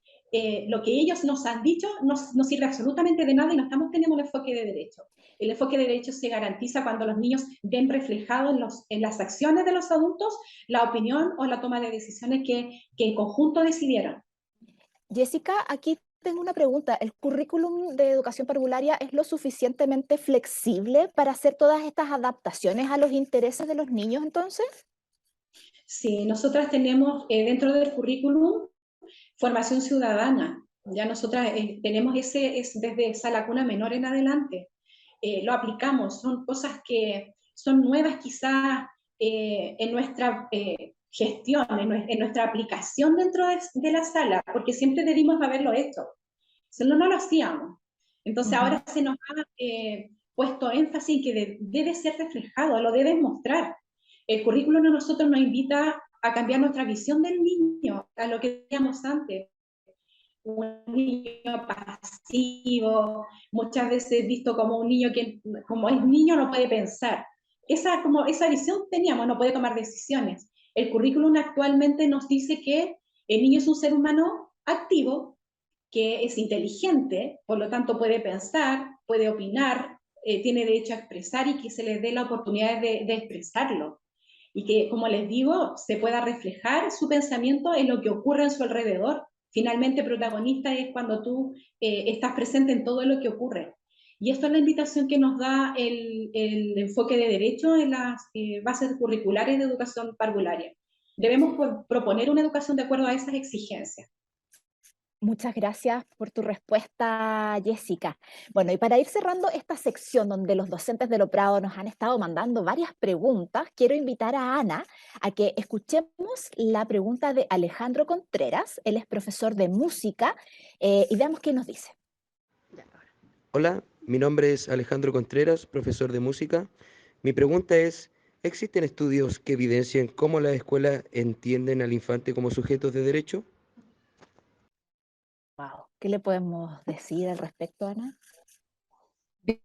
lo que ellos nos han dicho no sirve absolutamente de nada y no estamos teniendo un enfoque de derecho. El enfoque de derecho se garantiza cuando los niños ven reflejado en las acciones de los adultos la opinión o la toma de decisiones que en conjunto decidieron. Jessica, aquí tengo una pregunta. ¿El currículum de educación parvularia es lo suficientemente flexible para hacer todas estas adaptaciones a los intereses de los niños entonces? Sí, nosotras tenemos dentro del currículum formación ciudadana. Ya nosotras tenemos desde Sala Cuna Menor en adelante. Lo aplicamos, son cosas que son nuevas quizás en nuestra gestión, en nuestra aplicación dentro de la sala, porque siempre debimos haberlo hecho. Si no, no lo hacíamos. Entonces ahora se nos ha puesto énfasis en que debe ser reflejado, lo debes mostrar. El currículum a nosotros nos invita a cambiar nuestra visión del niño, a lo que decíamos antes. Un niño pasivo, muchas veces visto como un niño que, como es niño, no puede pensar. Esa visión teníamos, no puede tomar decisiones. El currículum actualmente nos dice que el niño es un ser humano activo, que es inteligente, por lo tanto puede pensar, puede opinar, tiene derecho a expresar y que se les dé la oportunidad de expresarlo. Y que, como les digo, se pueda reflejar su pensamiento en lo que ocurre en su alrededor. Finalmente, protagonista es cuando tú estás presente en todo lo que ocurre. Y esto es la invitación que nos da el enfoque de derecho en las bases curriculares de educación parvularia. Debemos proponer una educación de acuerdo a esas exigencias. Muchas gracias por tu respuesta, Jessica. Bueno, y para ir cerrando esta sección donde los docentes de Lo Prado nos han estado mandando varias preguntas, quiero invitar a Ana a que escuchemos la pregunta de Alejandro Contreras. Él es profesor de música y veamos qué nos dice. Hola, mi nombre es Alejandro Contreras, profesor de música. Mi pregunta es, ¿existen estudios que evidencien cómo las escuelas entienden al infante como sujetos de derecho? Wow. ¿Qué le podemos decir al respecto, Ana?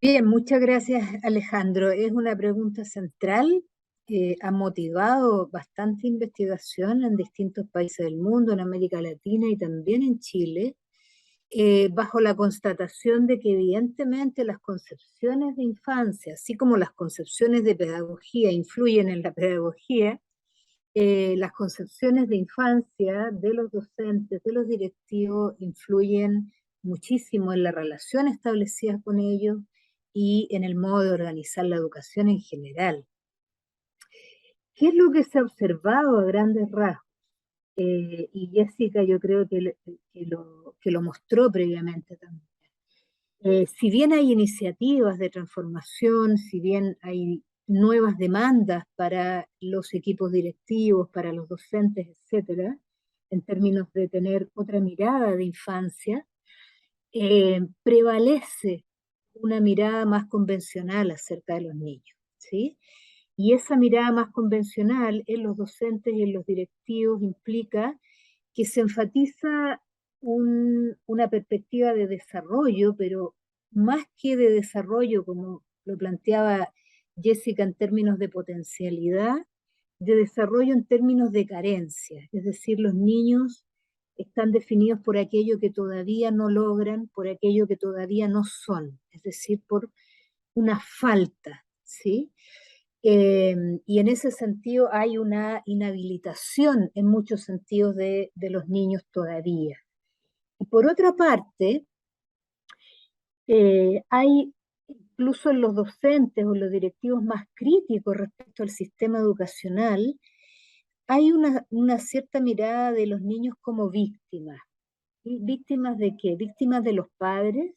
Bien, muchas gracias, Alejandro. Es una pregunta central. Ha motivado bastante investigación en distintos países del mundo, en América Latina y también en Chile, bajo la constatación de que evidentemente las concepciones de infancia, así como las concepciones de pedagogía influyen en la pedagogía, las concepciones de infancia de los docentes, de los directivos, influyen muchísimo en la relación establecida con ellos y en el modo de organizar la educación en general. ¿Qué es lo que se ha observado a grandes rasgos? Y Jessica yo creo que lo mostró previamente también. Si bien hay iniciativas de transformación, si bien hay nuevas demandas para los equipos directivos, para los docentes, etcétera, en términos de tener otra mirada de infancia, prevalece una mirada más convencional acerca de los niños, ¿sí? Y esa mirada más convencional en los docentes y en los directivos implica que se enfatiza una perspectiva de desarrollo, pero más que de desarrollo, como lo planteaba Jessica en términos de potencialidad, de desarrollo en términos de carencia. Es decir, los niños están definidos por aquello que todavía no logran, por aquello que todavía no son, es decir, por una falta, ¿sí? Y en ese sentido hay una inhabilitación en muchos sentidos de los niños todavía. Y por otra parte, hay incluso en los docentes o los directivos más críticos respecto al sistema educacional, hay una cierta mirada de los niños como víctimas. ¿Sí? ¿Víctimas de qué? Víctimas de los padres,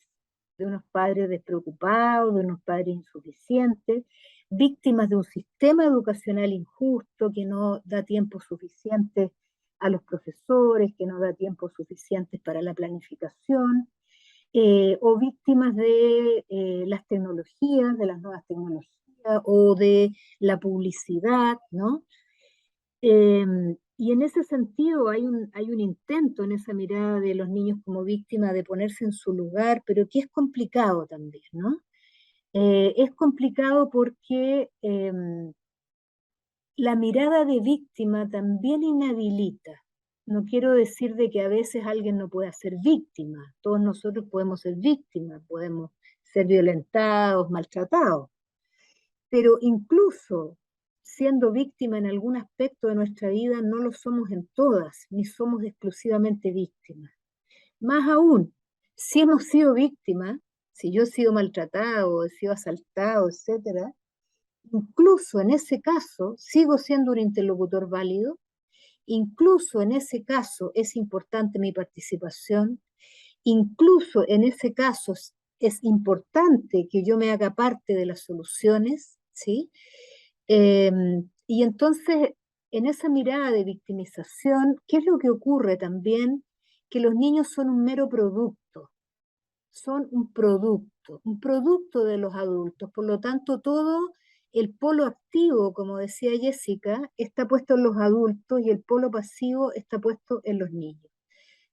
de unos padres despreocupados, de unos padres insuficientes, víctimas de un sistema educacional injusto que no da tiempo suficiente a los profesores, que no da tiempo suficiente para la planificación, o víctimas de las tecnologías, de las nuevas tecnologías, o de la publicidad, ¿no? Y en ese sentido hay un intento en esa mirada de los niños como víctimas de ponerse en su lugar, pero que es complicado también, ¿no? Es complicado porque la mirada de víctima también inhabilita. No quiero decir de que a veces alguien no pueda ser víctima, todos nosotros podemos ser víctimas, podemos ser violentados, maltratados, pero incluso siendo víctima en algún aspecto de nuestra vida, no lo somos en todas, ni somos exclusivamente víctimas. Más aún, si hemos sido víctimas, si yo he sido maltratado, he sido asaltado, etcétera, incluso en ese caso sigo siendo un interlocutor válido, incluso en ese caso es importante mi participación, incluso en ese caso es importante que yo me haga parte de las soluciones, ¿sí? Y entonces, en esa mirada de victimización, ¿qué es lo que ocurre también? Que los niños son un mero producto, son un producto de los adultos. Por lo tanto, todo el polo activo, como decía Jessica, está puesto en los adultos y el polo pasivo está puesto en los niños.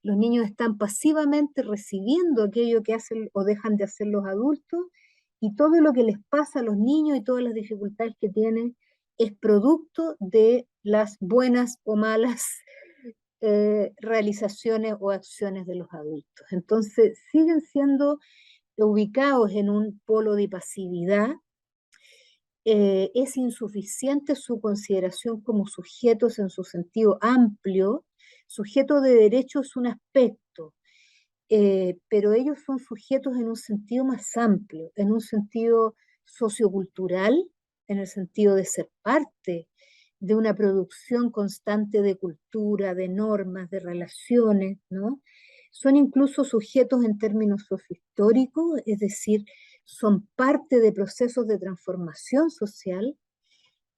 Los niños están pasivamente recibiendo aquello que hacen o dejan de hacer los adultos, y todo lo que les pasa a los niños y todas las dificultades que tienen es producto de las buenas o malas realizaciones o acciones de los adultos. Entonces siguen siendo ubicados en un polo de pasividad. Es insuficiente su consideración como sujetos en su sentido amplio. Sujeto de derecho es un aspecto, pero ellos son sujetos en un sentido más amplio, en un sentido sociocultural, en el sentido de ser parte de una producción constante de cultura, de normas, de relaciones, ¿no? Son incluso sujetos en términos sociohistóricos, es decir, son parte de procesos de transformación social.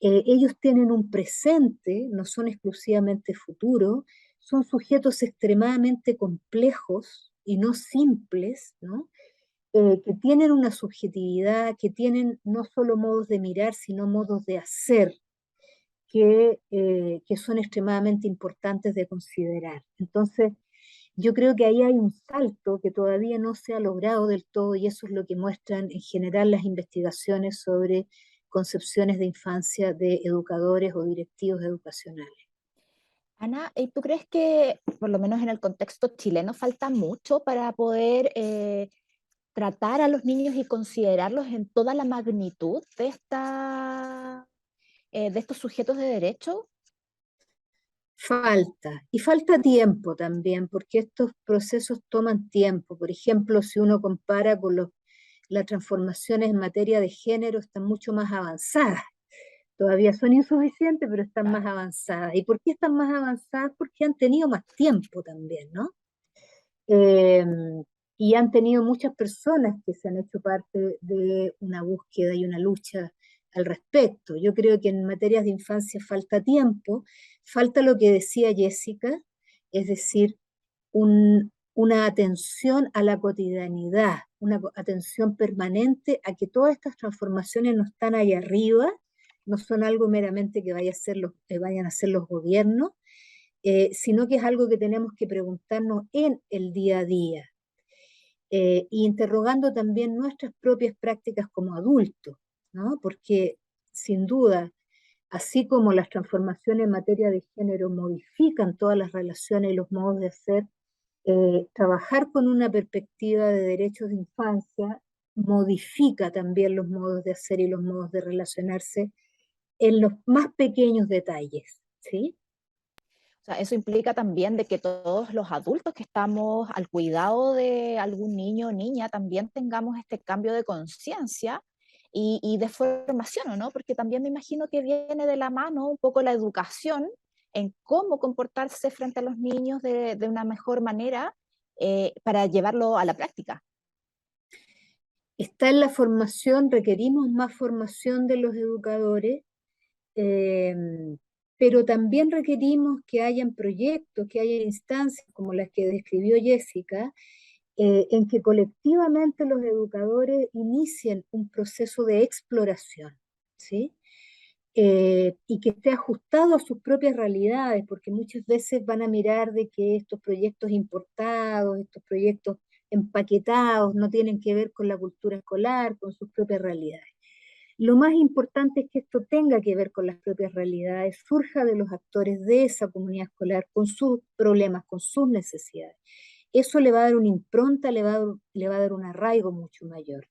Ellos tienen un presente, no son exclusivamente futuro, son sujetos extremadamente complejos y no simples, ¿no? Que tienen una subjetividad, que tienen no solo modos de mirar, sino modos de hacer, que son extremadamente importantes de considerar. Entonces, yo creo que ahí hay un salto que todavía no se ha logrado del todo, y eso es lo que muestran en general las investigaciones sobre concepciones de infancia de educadores o directivos educacionales. Ana, ¿y tú crees que, por lo menos en el contexto chileno, falta mucho para poder tratar a los niños y considerarlos en toda la magnitud de estos sujetos de derecho? Falta, y falta tiempo también, porque estos procesos toman tiempo. Por ejemplo, si uno compara con las transformaciones en materia de género, están mucho más avanzadas. Todavía son insuficientes, pero están más avanzadas. ¿Y por qué están más avanzadas? Porque han tenido más tiempo también, ¿no? Y han tenido muchas personas que se han hecho parte de una búsqueda y una lucha al respecto. Yo creo que en materias de infancia falta tiempo, falta lo que decía Jessica, es decir, una atención a la cotidianidad, una atención permanente a que todas estas transformaciones no están ahí arriba, no son algo meramente que vayan a hacer los gobiernos, sino que es algo que tenemos que preguntarnos en el día a día, interrogando también nuestras propias prácticas como adultos, ¿no? Porque sin duda, así como las transformaciones en materia de género modifican todas las relaciones y los modos de hacer, trabajar con una perspectiva de derechos de infancia modifica también los modos de hacer y los modos de relacionarse en los más pequeños detalles, ¿sí? O sea, eso implica también de que todos los adultos que estamos al cuidado de algún niño o niña también tengamos este cambio de conciencia y de formación, ¿o no? Porque también me imagino que viene de la mano un poco la educación en cómo comportarse frente a los niños de una mejor manera para llevarlo a la práctica. Está en la formación, requerimos más formación de los educadores, eh, pero también requerimos que hayan proyectos, que haya instancias como las que describió Jessica, en que colectivamente los educadores inicien un proceso de exploración, ¿sí? Y que esté ajustado a sus propias realidades, porque muchas veces van a mirar de que estos proyectos importados, estos proyectos empaquetados, no tienen que ver con la cultura escolar, con sus propias realidades. Lo más importante es que esto tenga que ver con las propias realidades, surja de los actores de esa comunidad escolar, con sus problemas, con sus necesidades. Eso le va a dar una impronta, le va a dar un arraigo mucho mayor.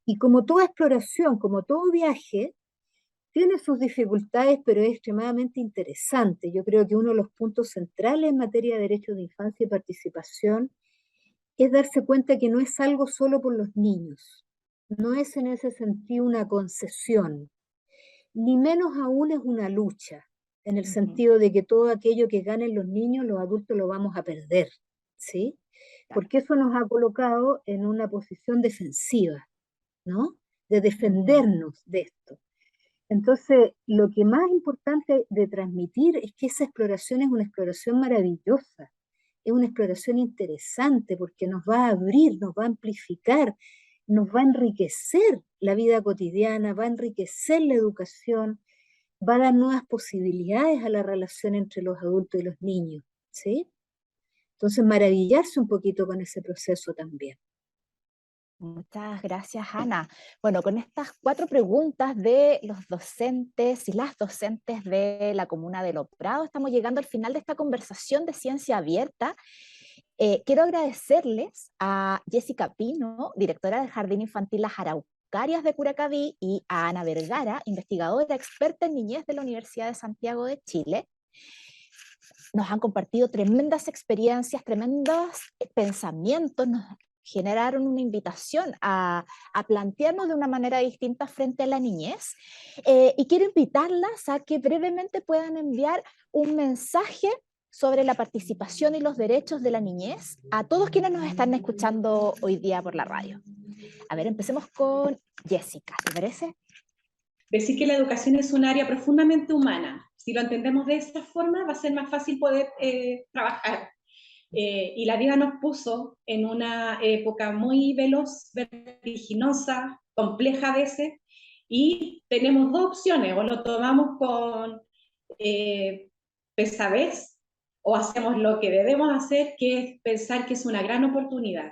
Y como toda exploración, como todo viaje, tiene sus dificultades, pero es extremadamente interesante. Yo creo que uno de los puntos centrales en materia de derechos de infancia y participación es darse cuenta que no es algo solo por los niños, no es en ese sentido una concesión, ni menos aún es una lucha, en el sentido de que todo aquello que ganen los niños, los adultos lo vamos a perder, ¿sí? Porque eso nos ha colocado en una posición defensiva, ¿no? De defendernos de esto. Entonces, lo que más importante de transmitir es que esa exploración es una exploración maravillosa, es una exploración interesante porque nos va a abrir, nos va a amplificar, nos va a enriquecer la vida cotidiana, va a enriquecer la educación, va a dar nuevas posibilidades a la relación entre los adultos y los niños, ¿sí? Entonces, maravillarse un poquito con ese proceso también. Muchas gracias, Ana. Bueno, con estas 4 preguntas de los docentes y las docentes de la comuna de Los Prados, estamos llegando al final de esta conversación de Ciencia Abierta. Quiero agradecerles a Jessica Pino, directora del Jardín Infantil Las Araucarias de Curacaví, y a Ana Vergara, investigadora experta en niñez de la Universidad de Santiago de Chile. Nos han compartido tremendas experiencias, tremendos pensamientos, nos generaron una invitación a plantearnos de una manera distinta frente a la niñez. Y quiero invitarlas a que brevemente puedan enviar un mensaje sobre la participación y los derechos de la niñez a todos quienes nos están escuchando hoy día por la radio. A ver, empecemos con Jessica, ¿te parece? Decir que la educación es un área profundamente humana. Si lo entendemos de esta forma, va a ser más fácil poder trabajar. Y la vida nos puso en una época muy veloz, vertiginosa, compleja a veces, y tenemos 2 opciones: o lo tomamos con pesadez, o hacemos lo que debemos hacer, que es pensar que es una gran oportunidad,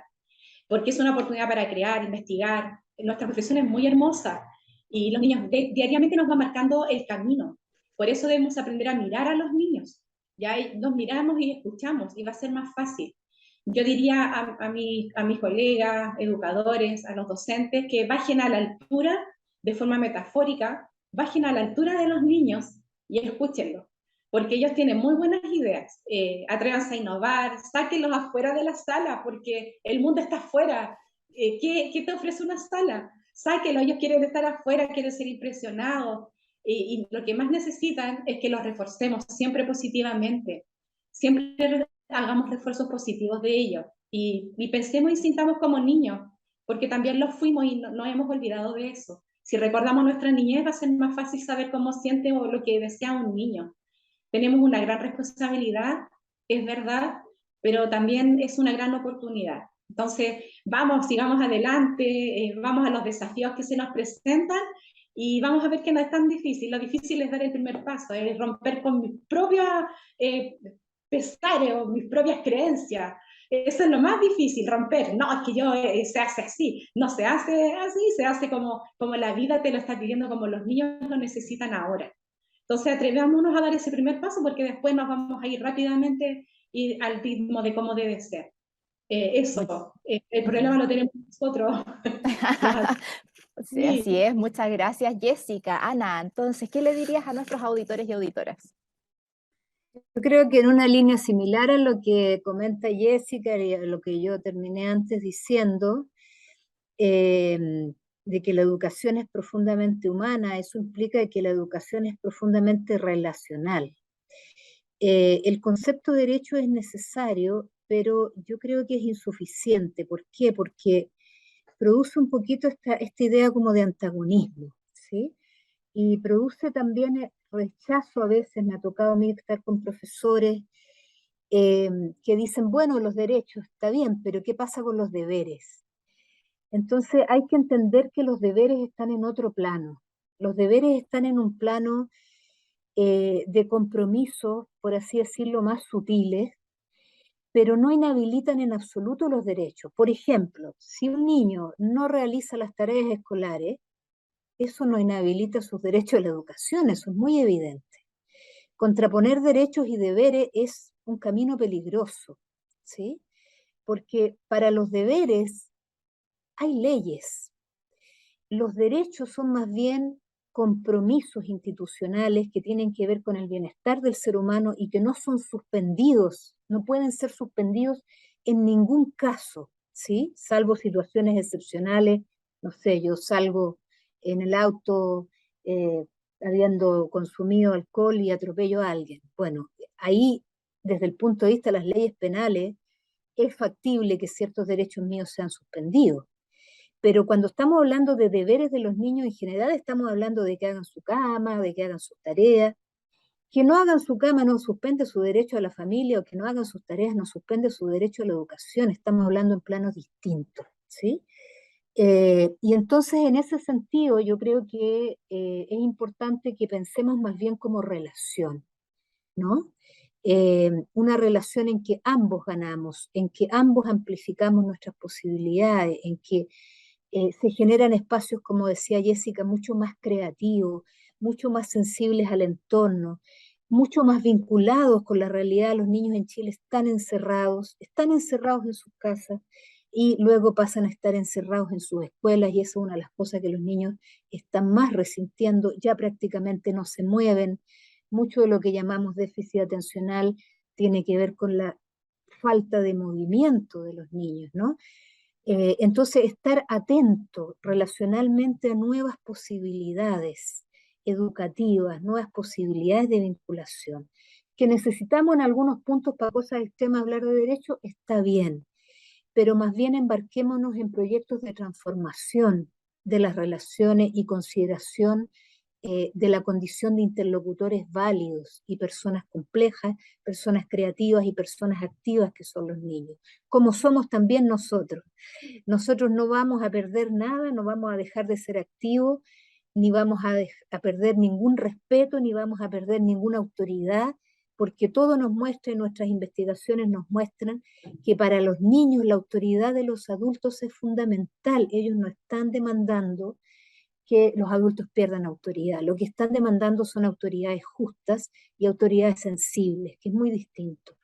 porque es una oportunidad para crear, investigar. Nuestra profesión es muy hermosa, y los niños diariamente nos van marcando el camino. Por eso debemos aprender a mirar a los niños. Ya nos miramos y escuchamos, y va a ser más fácil. Yo diría a mis colegas, educadores, a los docentes, que bajen a la altura, de forma metafórica, bajen a la altura de los niños y escúchenlos, porque ellos tienen muy buenas ideas. Atrévanse a innovar, sáquenlos afuera de la sala, porque el mundo está afuera. ¿Qué te ofrece una sala? Sáquenlos, ellos quieren estar afuera, quieren ser impresionados. Y lo que más necesitan es que los reforcemos siempre positivamente, siempre hagamos refuerzos positivos de ellos, y pensemos y sintamos como niños, porque también lo fuimos y no hemos olvidado de eso. Si recordamos nuestra niñez, va a ser más fácil saber cómo siente o lo que desea un niño. Tenemos una gran responsabilidad, es verdad, pero también es una gran oportunidad. Entonces, vamos, sigamos adelante, vamos a los desafíos que se nos presentan, y vamos a ver que no es tan difícil. Lo difícil es dar el primer paso, es romper con mis propias pesares o mis propias creencias. Eso es lo más difícil, romper. No, es que yo se hace así. No se hace así, se hace como la vida te lo está pidiendo, como los niños lo necesitan ahora. Entonces, atrevámonos a dar ese primer paso, porque después nos vamos a ir rápidamente y al ritmo de cómo debe ser. El problema lo tenemos nosotros. Sí, así es. Muchas gracias, Jessica. Ana, entonces, ¿qué le dirías a nuestros auditores y auditoras? Yo creo que en una línea similar a lo que comenta Jessica y a lo que yo terminé antes diciendo, de que la educación es profundamente humana, eso implica que la educación es profundamente relacional. El concepto de derecho es necesario, pero yo creo que es insuficiente. ¿Por qué? Porque produce un poquito esta idea como de antagonismo, ¿sí? Y produce también rechazo a veces, me ha tocado a mí estar con profesores que dicen, bueno, los derechos está bien, pero ¿qué pasa con los deberes? Entonces hay que entender que los deberes están en otro plano. Los deberes están en un plano de compromisos, por así decirlo, más sutiles, pero no inhabilitan en absoluto los derechos. Por ejemplo, si un niño no realiza las tareas escolares, eso no inhabilita sus derechos a la educación, eso es muy evidente. Contraponer derechos y deberes es un camino peligroso, ¿sí? Porque para los deberes hay leyes. Los derechos son más bien compromisos institucionales que tienen que ver con el bienestar del ser humano y que no son suspendidos, no pueden ser suspendidos en ningún caso, ¿sí? Salvo situaciones excepcionales, no sé, yo salgo en el auto habiendo consumido alcohol y atropello a alguien. Bueno, ahí, desde el punto de vista de las leyes penales, es factible que ciertos derechos míos sean suspendidos. Pero cuando estamos hablando de deberes de los niños en general, estamos hablando de que hagan su cama, de que hagan sus tareas. Que no hagan su cama no suspende su derecho a la familia, o que no hagan sus tareas no suspende su derecho a la educación. Estamos hablando en planos distintos, ¿sí? Y entonces, en ese sentido, yo creo que es importante que pensemos más bien como relación, ¿no? Una relación en que ambos ganamos, en que ambos amplificamos nuestras posibilidades, en que se generan espacios, como decía Jessica, mucho más creativos, mucho más sensibles al entorno, mucho más vinculados con la realidad. Los niños en Chile están encerrados en sus casas y luego pasan a estar encerrados en sus escuelas, y eso es una de las cosas que los niños están más resintiendo, ya prácticamente no se mueven. Mucho de lo que llamamos déficit atencional tiene que ver con la falta de movimiento de los niños, ¿no? Entonces, estar atento relacionalmente a nuevas posibilidades educativas, nuevas posibilidades de vinculación. Que necesitamos en algunos puntos para cosas extremas hablar de derecho, está bien, pero más bien embarquémonos en proyectos de transformación de las relaciones y consideración de la condición de interlocutores válidos y personas complejas, personas creativas y personas activas que son los niños, como somos también nosotros. Nosotros no vamos a perder nada, no vamos a dejar de ser activos, ni vamos a perder ningún respeto, ni vamos a perder ninguna autoridad, porque todo nos muestra, y nuestras investigaciones nos muestran, que para los niños la autoridad de los adultos es fundamental. Ellos no están demandando que los adultos pierdan autoridad. Lo que están demandando son autoridades justas y autoridades sensibles, que es muy distinto.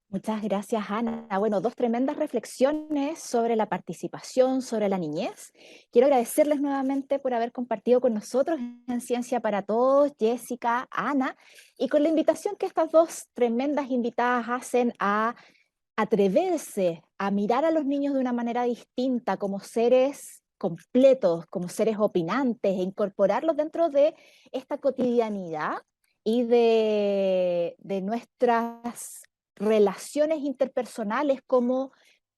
Muchas gracias, Ana. Bueno, dos tremendas reflexiones sobre la participación, sobre la niñez. Quiero agradecerles nuevamente por haber compartido con nosotros en Ciencia para Todos, Jessica, Ana, y con la invitación que estas dos tremendas invitadas hacen a atreverse a mirar a los niños de una manera distinta, como seres completos, como seres opinantes, e incorporarlos dentro de esta cotidianidad y de nuestras relaciones interpersonales como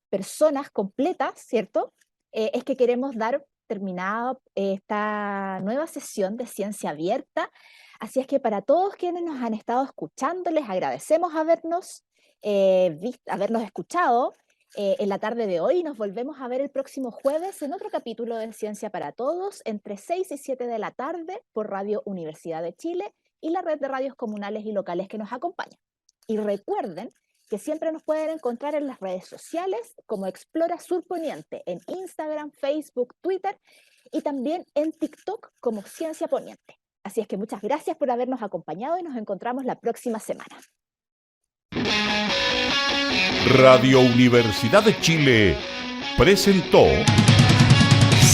personas completas, ¿cierto? Es que queremos dar terminada esta nueva sesión de Ciencia Abierta. Así es que para todos quienes nos han estado escuchando, les agradecemos habernos escuchado en la tarde de hoy. Nos volvemos a ver el próximo jueves en otro capítulo de Ciencia para Todos, entre 6 y 7 de la tarde, por Radio Universidad de Chile y la red de radios comunales y locales que nos acompaña. Y recuerden que siempre nos pueden encontrar en las redes sociales como Explora Sur Poniente, en Instagram, Facebook, Twitter y también en TikTok como Ciencia Poniente. Así es que muchas gracias por habernos acompañado y nos encontramos la próxima semana. Radio Universidad de Chile presentó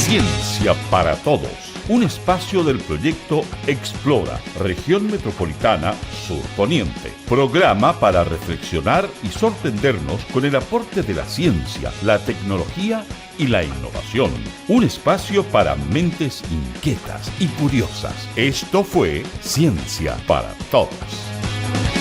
Ciencia para Todos, un espacio del proyecto Explora, Región Metropolitana Sur Poniente. Programa para reflexionar y sorprendernos con el aporte de la ciencia, la tecnología y la innovación. Un espacio para mentes inquietas y curiosas. Esto fue Ciencia para Todos.